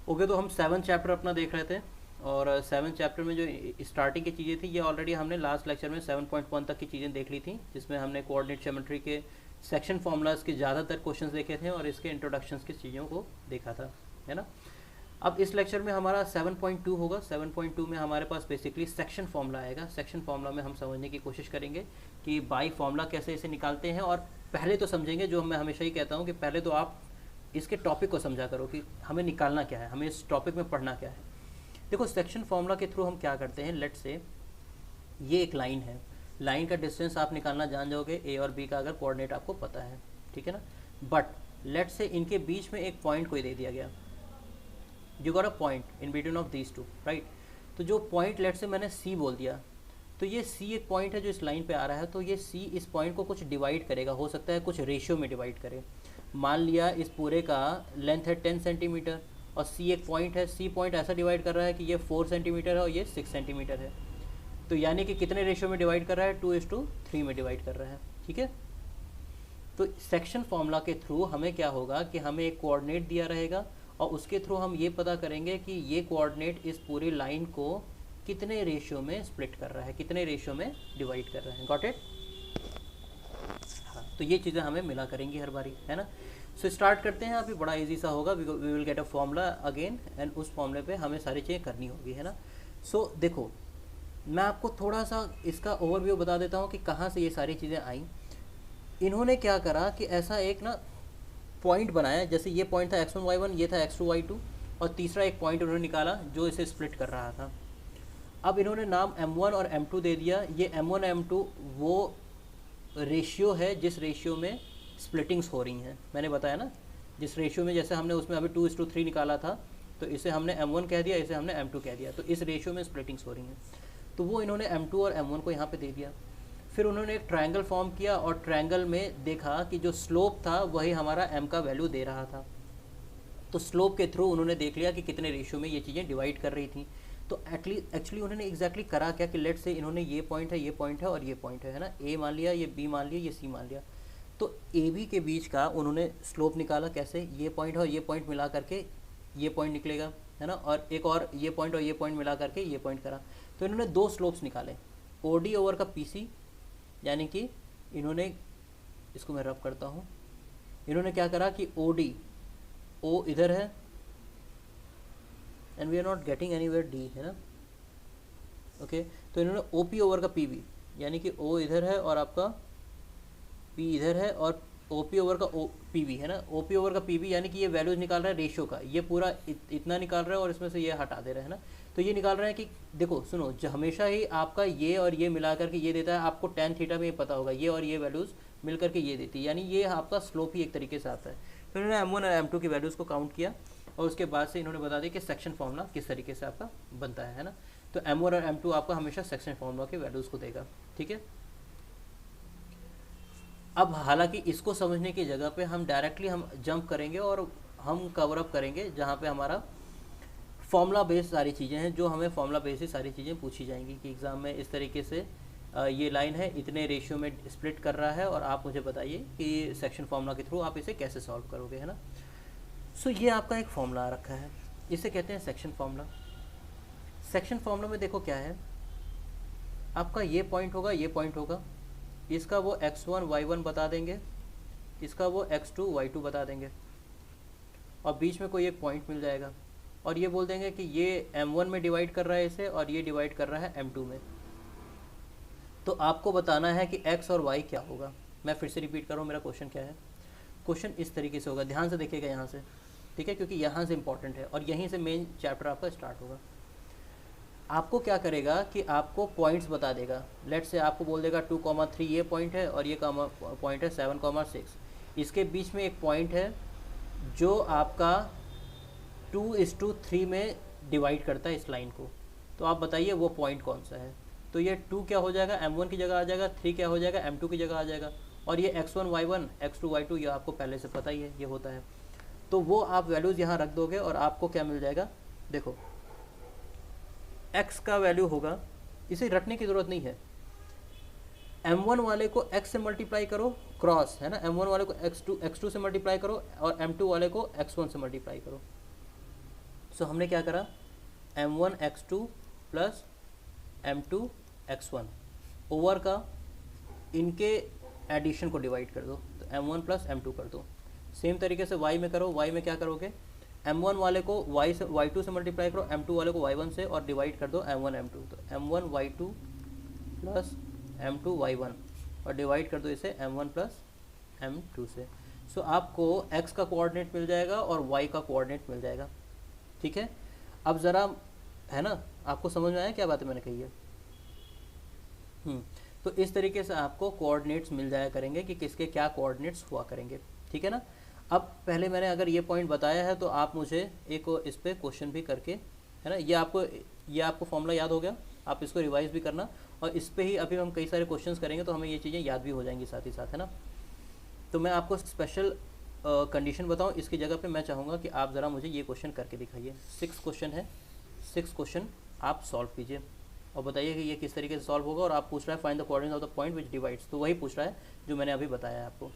Okay, तो हम 7th chapter अपना देख रहे थे, और 7th चैप्टर में जो स्टार्टिंग की चीज़ें थी ये ऑलरेडी हमने लास्ट लेक्चर में 7.1 तक की चीज़ें देख ली थी, जिसमें हमने कोऑर्डिनेट ज्योमेट्री के सेक्शन फार्मूलाज के ज़्यादातर क्वेश्चंस देखे थे और इसके इंट्रोडक्शंस की चीज़ों को देखा था, है ना। अब इस लेक्चर में हमारा 7.2 होगा। 7.2 में हमारे पास बेसिकली सेक्शन फार्मूला आएगा। सेक्शन फार्मूला में हम समझने की कोशिश करेंगे कि बाई फार्मूला कैसे इसे निकालते हैं, और पहले तो समझेंगे, जो मैं हमेशा ही कहता हूँ कि पहले तो आप इसके टॉपिक को समझा करो कि हमें निकालना क्या है, हमें इस टॉपिक में पढ़ना क्या है। देखो, सेक्शन फार्मूला के थ्रू हम क्या करते हैं, लेट से ये एक लाइन है, लाइन का डिस्टेंस आप निकालना जान जाओगे, ए और बी का अगर कोऑर्डिनेट आपको पता है, ठीक है ना। बट लेट से इनके बीच में एक पॉइंट कोई दे दिया गया, you got a point in between of these two, right. तो जो पॉइंट लेट से मैंने सी बोल दिया, तो ये सी एक पॉइंट है जो इस लाइन पे आ रहा है, तो ये सी इस पॉइंट को कुछ डिवाइड करेगा, हो सकता है कुछ रेशियो में डिवाइड करे। मान लिया इस पूरे का लेंथ है 10 सेंटीमीटर, और सी एक पॉइंट है, सी पॉइंट ऐसा डिवाइड कर रहा है कि ये 4 सेंटीमीटर है और ये 6 सेंटीमीटर है। तो यानी कि कितने रेशियो में डिवाइड कर रहा है, 2:3 में डिवाइड कर रहा है, ठीक है। तो सेक्शन फॉर्मूला के थ्रू हमें क्या होगा कि हमें एक कोऑर्डिनेट दिया रहेगा, और उसके थ्रू हम ये पता करेंगे कि ये कोऑर्डिनेट इस पूरी लाइन को कितने रेशियो में स्प्लिट कर रहा है, कितने रेशियो में डिवाइड कर रहा है। Got it. हाँ, तो ये चीज़ें हमें मिला करेंगी हर बारी, है ना। सो स्टार्ट करते हैं। अभी बड़ा इजी सा होगा, we will get a formula again, and उस फॉर्मूले पे हमें सारी चीज़ें करनी होगी, है ना। सो देखो, मैं आपको थोड़ा सा इसका ओवरव्यू बता देता हूँ कि कहाँ से ये सारी चीज़ें आई। इन्होंने क्या करा कि ऐसा एक ना पॉइंट बनाया, जैसे ये पॉइंट था x1 y1, ये था x2 y2, और तीसरा एक पॉइंट उन्होंने निकाला जो इसे स्प्लिट कर रहा था। अब इन्होंने नाम m1 और m2 दे दिया। ये m1 m2 वो रेशियो है जिस रेशियो में स्प्लिटिंग्स हो रही हैं, मैंने बताया ना, जिस रेशियो में, जैसे हमने उसमें अभी 2:3 निकाला था, तो इसे हमने m1 कह दिया, इसे हमने m2 कह दिया, तो इस रेशियो में स्प्लिटिंग्स हो रही हैं। तो वो इन्होंने m2 और m1 को यहाँ पे दे दिया। फिर उन्होंने एक ट्रायंगल फॉर्म किया, और ट्रायंगल में देखा कि जो स्लोप था वही हमारा m का वैल्यू दे रहा था। तो स्लोप के थ्रू उन्होंने देख लिया कि कितने रेशियो में ये चीज़ें डिवाइड कर रही थी। तो एक्चुअली उन्होंने एग्जैक्टली करा क्या कि लेट से इन्होंने ये पॉइंट है, ये पॉइंट है और ये पॉइंट है ना, ए मान लिया, ये बी मान लिया, ये सी मान लिया। तो ए बी के बीच का उन्होंने स्लोप निकाला, कैसे, ये पॉइंट है और ये पॉइंट मिला करके ये पॉइंट निकलेगा, है ना, और एक और ये पॉइंट और ये पॉइंट मिला करके ये पॉइंट करा। तो इन्होंने दो स्लोप्स निकाले, ओ डी ओवर का पी सी, यानी कि इन्होंने, इसको मैं रब करता हूँ, इन्होंने क्या करा कि ओ डी, ओ इधर है, and we are not getting anywhere D, है ना, ओके। तो इन्होंने ओ पी ओवर का पी बी, यानी कि ओ इधर है और आपका पी इधर है, और ओ पी ओवर का ओ पी बी है ना, ओ पी ओवर का पी बी, यानी कि ये वैल्यूज निकाल रहा है रेशियो का, ये पूरा इतना निकाल रहा है और इसमें से ये हटा दे रहा है ना। तो ये निकाल रहा है कि देखो सुनो, हमेशा ही आपका ये और ये मिला करके ये देता है, आपको टेन थीटा में ये पता होगा, ये और ये वैल्यूज़ मिल करके ये देती है, यानी ये आपका स्लोप ही एक तरीके से आता है। तो इन्होंने m1 और m2 की वैल्यूज़ को काउंट किया, और उसके बाद से इन्होंने बता दिया कि सेक्शन फार्मूला किस तरीके से आपका बनता है ना। तो m1 और m2 आपका हमेशा सेक्शन फार्मूला के वैल्यूज़ को देगा, ठीक है। अब हालांकि इसको समझने की जगह पे हम डायरेक्टली हम जंप करेंगे और हम कवर अप करेंगे जहाँ पे हमारा फॉर्मूला बेस्ड सारी चीज़ें हैं, जो हमें फॉर्मूला बेस्ड ही सारी चीज़ें पूछी जाएंगी कि एग्ज़ाम में इस तरीके से ये लाइन है, इतने रेशियो में स्प्लिट कर रहा है, और आप मुझे बताइए कि सेक्शन फार्मूला के थ्रू आप इसे कैसे सॉल्व करोगे, है ना। सो ये आपका एक फॉर्मूला आ रखा है, इसे कहते हैं सेक्शन फार्मूला। सेक्शन फार्मूला में देखो क्या है, आपका ये पॉइंट होगा, ये पॉइंट होगा, इसका वो x1 y1 बता देंगे, इसका वो x2 y2 बता देंगे, और बीच में कोई एक पॉइंट मिल जाएगा, और ये बोल देंगे कि ये m1 में डिवाइड कर रहा है इसे, और ये डिवाइड कर रहा है m2 में। तो आपको बताना है कि x और y क्या होगा। मैं फिर से रिपीट कर रहा हूँ, मेरा क्वेश्चन क्या है। क्वेश्चन इस तरीके से होगा, ध्यान से देखिएगा यहाँ से, ठीक है, क्योंकि यहाँ से इंपॉर्टेंट है और यहीं से मेन चैप्टर आपका स्टार्ट होगा। आपको क्या करेगा कि आपको पॉइंट्स बता देगा, लेट से आपको बोल देगा 2,3 ये पॉइंट है, और ये पॉइंट है 7,6। इसके बीच में एक पॉइंट है जो आपका 2:3 में डिवाइड करता है इस लाइन को। तो आप बताइए वो पॉइंट कौन सा है। तो ये 2 क्या हो जाएगा, m1 की जगह आ जाएगा, 3 क्या हो जाएगा, m2 की जगह आ जाएगा, और ये x1 y1 x2 y2 ये आपको पहले से पता ही है ये होता है। तो वो आप वैल्यूज़ यहाँ रख दोगे और आपको क्या मिल जाएगा, देखो x का वैल्यू होगा, इसे रटने की ज़रूरत नहीं है, m1 वाले को x से मल्टीप्लाई करो क्रॉस, है ना, m1 वाले को x2 से मल्टीप्लाई करो, और m2 वाले को x1 से मल्टीप्लाई करो। सो हमने क्या करा, m1x2 प्लस m2x1 ओवर का इनके एडिशन को डिवाइड कर दो, तो m1 प्लस m2 कर दो। सेम तरीके से y में करो, y में क्या करोगे, m1 वाले को y2 से मल्टीप्लाई करो, m2 वाले को y1 से और डिवाइड कर दो m1 m2, तो m1 y2 plus m2 y1 और डिवाइड कर दो इसे m1 प्लस m2 से। सो आपको x का कोऑर्डिनेट मिल जाएगा और y का कोऑर्डिनेट मिल जाएगा। ठीक है, अब ज़रा है ना, आपको समझ में आया क्या बातें मैंने कही है? तो इस तरीके से आपको कोऑर्डिनेट्स मिल जाया करेंगे कि किसके क्या कोऑर्डिनेट्स हुआ करेंगे। ठीक है ना। अब पहले मैंने अगर ये पॉइंट बताया है तो आप मुझे एक इस पर क्वेश्चन भी करके, है ना, ये आपको फॉर्मूला याद हो गया, आप इसको रिवाइज भी करना, और इस पे ही अभी हम कई सारे क्वेश्चंस करेंगे तो हमें ये चीज़ें याद भी हो जाएंगी साथ ही साथ, है ना। तो मैं आपको स्पेशल कंडीशन बताऊं, इसकी जगह पे मैं चाहूँगा कि आप ज़रा मुझे ये क्वेश्चन करके दिखाइए। 6 क्वेश्चन है, 6 क्वेश्चन आप सॉल्व कीजिए और बताइए कि ये किस तरीके से सॉल्व होगा। और आप पूछ रहा है find the coordinate of the point which divides, तो वही पूछ रहा है जो मैंने अभी बताया है आपको।